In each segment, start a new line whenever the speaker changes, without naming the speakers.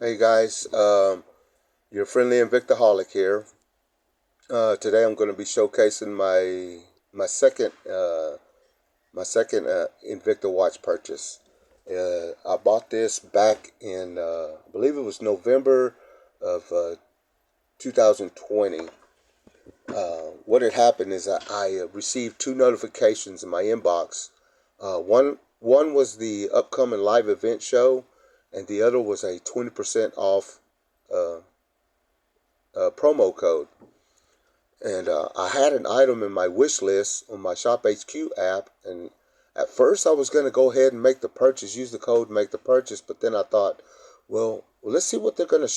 Hey guys, your friendly Invictaholic here. Today I'm going to be showcasing my second Invicta watch purchase. I bought this back in I believe it was November of 2020. What had happened is I received two notifications in my inbox. One was the upcoming live event show, and the other was a 20% off uh, promo code. And I had an item in my wish list on my Shop HQ app, and at first I was going to go ahead and make the purchase, use the code, make the purchase. But then I thought, well, let's see what they're gonna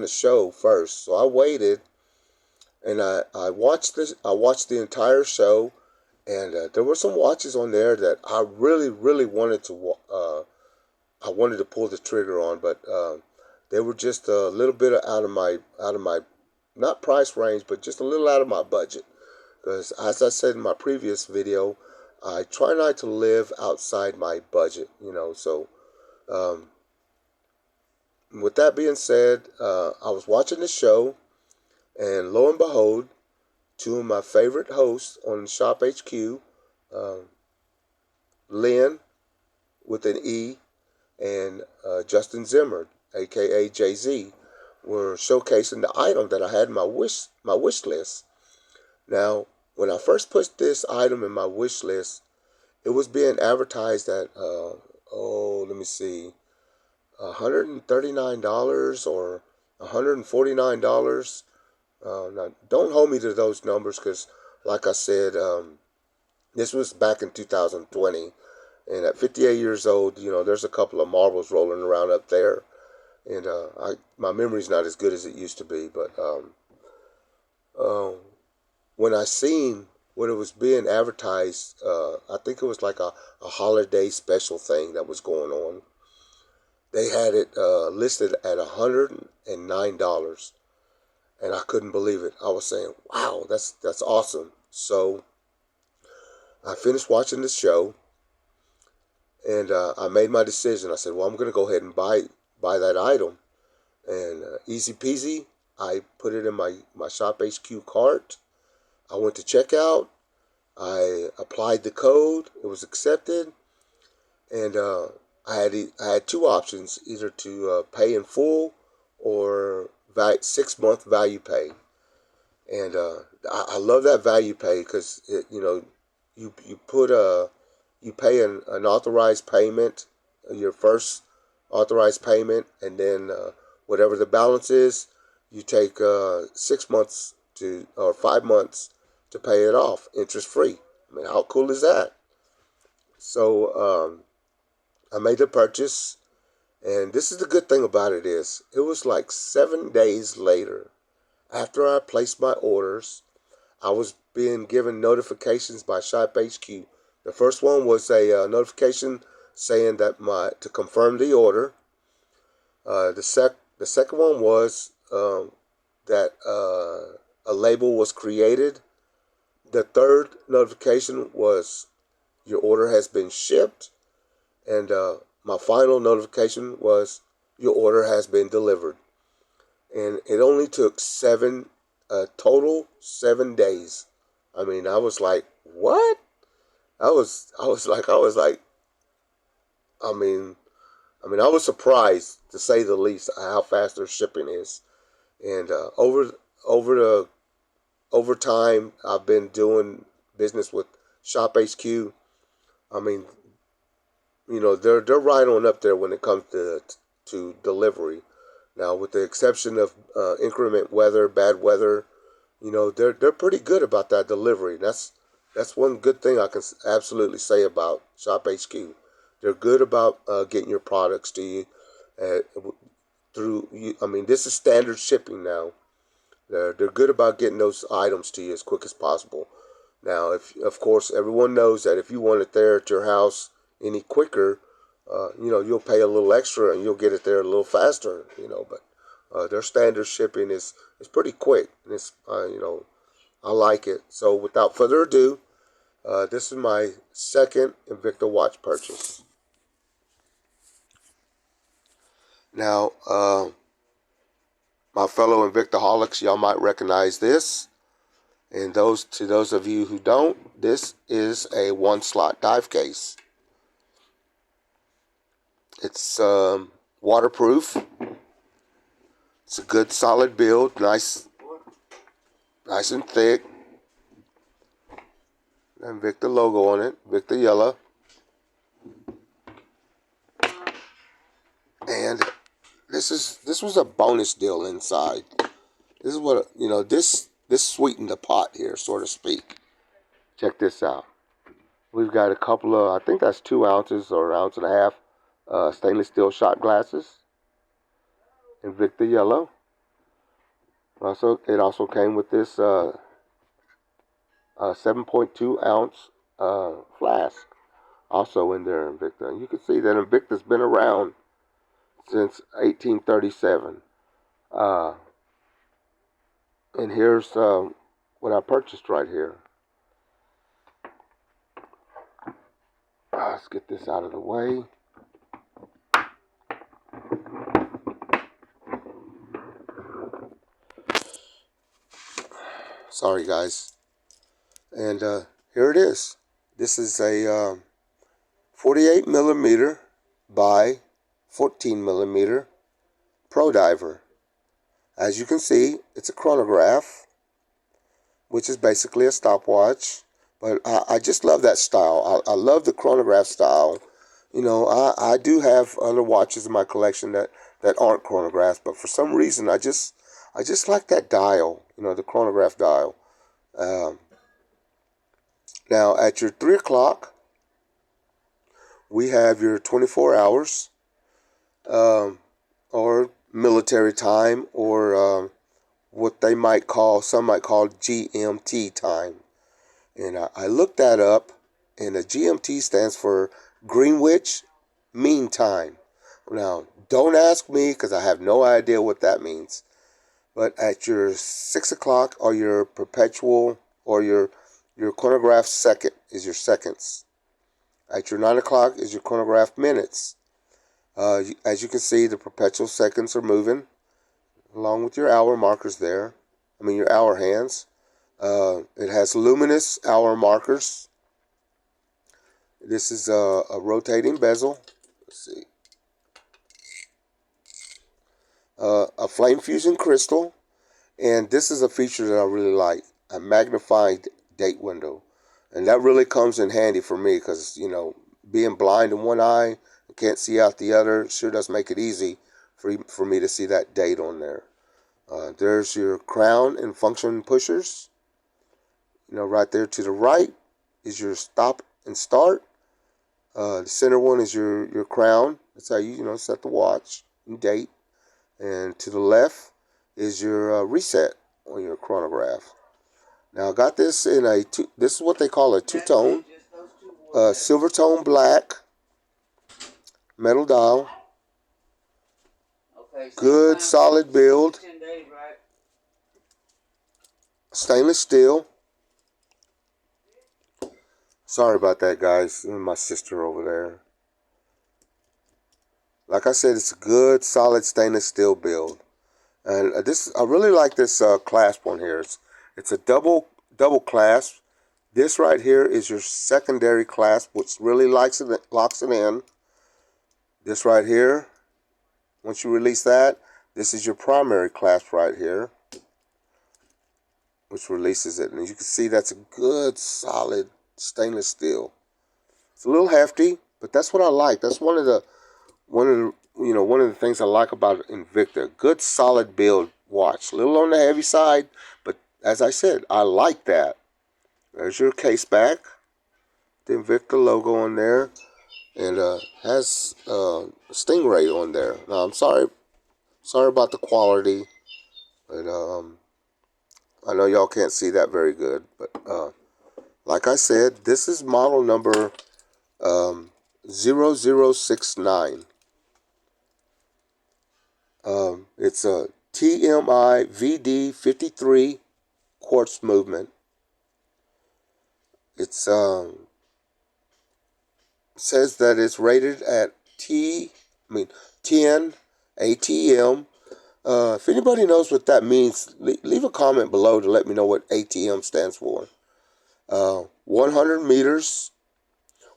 show first. So I waited, and I watched this. I watched the entire show, and there were some watches on there that I really wanted to. I wanted to pull the trigger on, but they were just a little bit out of my not price range, but just a little out of my budget. Because as I said in my previous video, I try not to live outside my budget. So um, with that being said, I was watching the show, and lo and behold, two of my favorite hosts on Shop HQ, uh, Lynn with an E, and Justin Zimmer, aka Jay Z, were showcasing the item that I had in my wish list. Now, when I first put this item in my wish list, it was being advertised at let me see, $139 or $149. Now, don't hold me to those numbers because, like I said, this was back in 2020, and at 58 years old, there's a couple of marbles rolling around up there, and my memory's not as good as it used to be. But uh, when I seen when it was being advertised, I think it was like a holiday special thing that was going on. They had it listed at $109, and I couldn't believe it. I was saying, "Wow, that's awesome!" So I finished watching the show, and I made my decision. I said, "Well, I'm going to go ahead and buy that item." And easy peasy, I put it in my Shop HQ cart. I went to checkout. I applied the code. It was accepted, and I had two options: either to pay in full or 6 month value pay. And I love that value pay because you pay an authorized payment, your first authorized payment, and then whatever the balance is, you take 6 months to or 5 months to pay it off interest free. I mean, how cool is that? So I made the purchase, and this is the good thing about it is it was like 7 days later after I placed my orders. I was being given notifications by Shop HQ. The first one was a notification saying that to confirm the order. The second one was that a label was created. The third notification was your order has been shipped, and my final notification was your order has been delivered. And it only took total 7 days. I mean, I was like, what? I was like, I mean, I was surprised to say the least how fast their shipping is. And over time, I've been doing business with Shop HQ. I mean, they're right on up there when it comes to delivery. Now, with the exception of inclement weather, bad weather, they're pretty good about that delivery. That's one good thing I can absolutely say about Shop HQ. They're good about getting your products to you through. I mean, this is standard shipping now. They're good about getting those items to you as quick as possible. Now, if of course everyone knows that if you want it there at your house any quicker, you'll pay a little extra and you'll get it there a little faster. But their standard shipping is pretty quick, and it's I like it. So without further ado, this is my second Invicta watch purchase. Now, My fellow Invictaholics, y'all might recognize this. And to those of you who don't, this is a one-slot dive case. It's waterproof. It's a good solid build, nice and thick. Invicta logo on it, Invicta yellow. And this was a bonus deal inside. This is what, this sweetened the pot here, so to speak. Check this out. We've got a couple of, I think that's 2 ounces or 1.5 ounces, stainless steel shot glasses. Invicta yellow. It also came with this 7.2 ounce flask, also in there, Invicta. And you can see that Invicta's been around since 1837. And here's what I purchased right here. Let's get this out of the way. Sorry, guys. And here it is. This is a 48 millimeter by 14 millimeter Pro Diver. As you can see, it's a chronograph, which is basically a stopwatch. But I just love that style. I love the chronograph style. I do have other watches in my collection that aren't chronographs, but for some reason I just like that dial, the chronograph dial. Now at your 3 o'clock, we have your 24 hours, or military time, or what some might call GMT time. And I looked that up, and the GMT stands for Greenwich Mean Time. Now, don't ask me because I have no idea what that means. But at your 6 o'clock, or your perpetual, or your chronograph second is your seconds. At your 9 o'clock is your chronograph minutes. As you can see, the perpetual seconds are moving along with your hour markers there. Your hour hands. It has luminous hour markers. This is a rotating bezel. Let's see. A flame fusion crystal. And this is a feature that I really like. A magnified date window. And that really comes in handy for me because, being blind in one eye and can't see out the other sure does make it easy for me to see that date on there. There's your crown and function pushers. Right there to the right is your stop and start. The center one is your crown. That's how you set the watch and date. And to the left is your reset on your chronograph. Now I got this in this is what they call a two-tone, silver tone black metal dial. Good solid build. Stainless steel. Sorry about that, guys. My sister over there. Like I said, it's a good solid stainless steel build. And I really like this clasp on here. It's a double clasp. This right here is your secondary clasp, which really locks it in. This right here, once you release that, this is your primary clasp right here, which releases it. And you can see that's a good solid stainless steel. It's a little hefty, but that's what I like. That's one of the things I like about Invicta. Good solid build watch. A little on the heavy side, but as I said, I like that. There's your case back. The Invicta logo on there. And has Stingray on there. Now I'm sorry about the quality, but I know y'all can't see that very good. But like I said, this is model number 0069. It's a TMI VD53 quartz movement. It's says that it's rated at 10 ATM If anybody knows what that means, leave a comment below to let me know what ATM stands for. 100 meters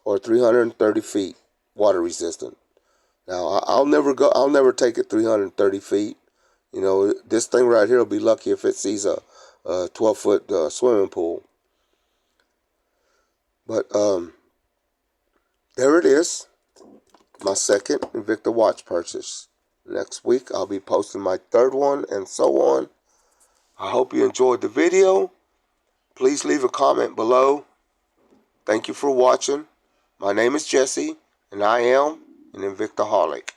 or 330 feet water resistant. Now, I'll never take it 330 feet. You know, this thing right here will be lucky if it sees a 12-foot swimming pool. But there it is, my second Invicta watch purchase. Next week, I'll be posting my third one and so on. I hope you enjoyed the video. Please leave a comment below. Thank you for watching. My name is Jesse, and I am an Invictaholic.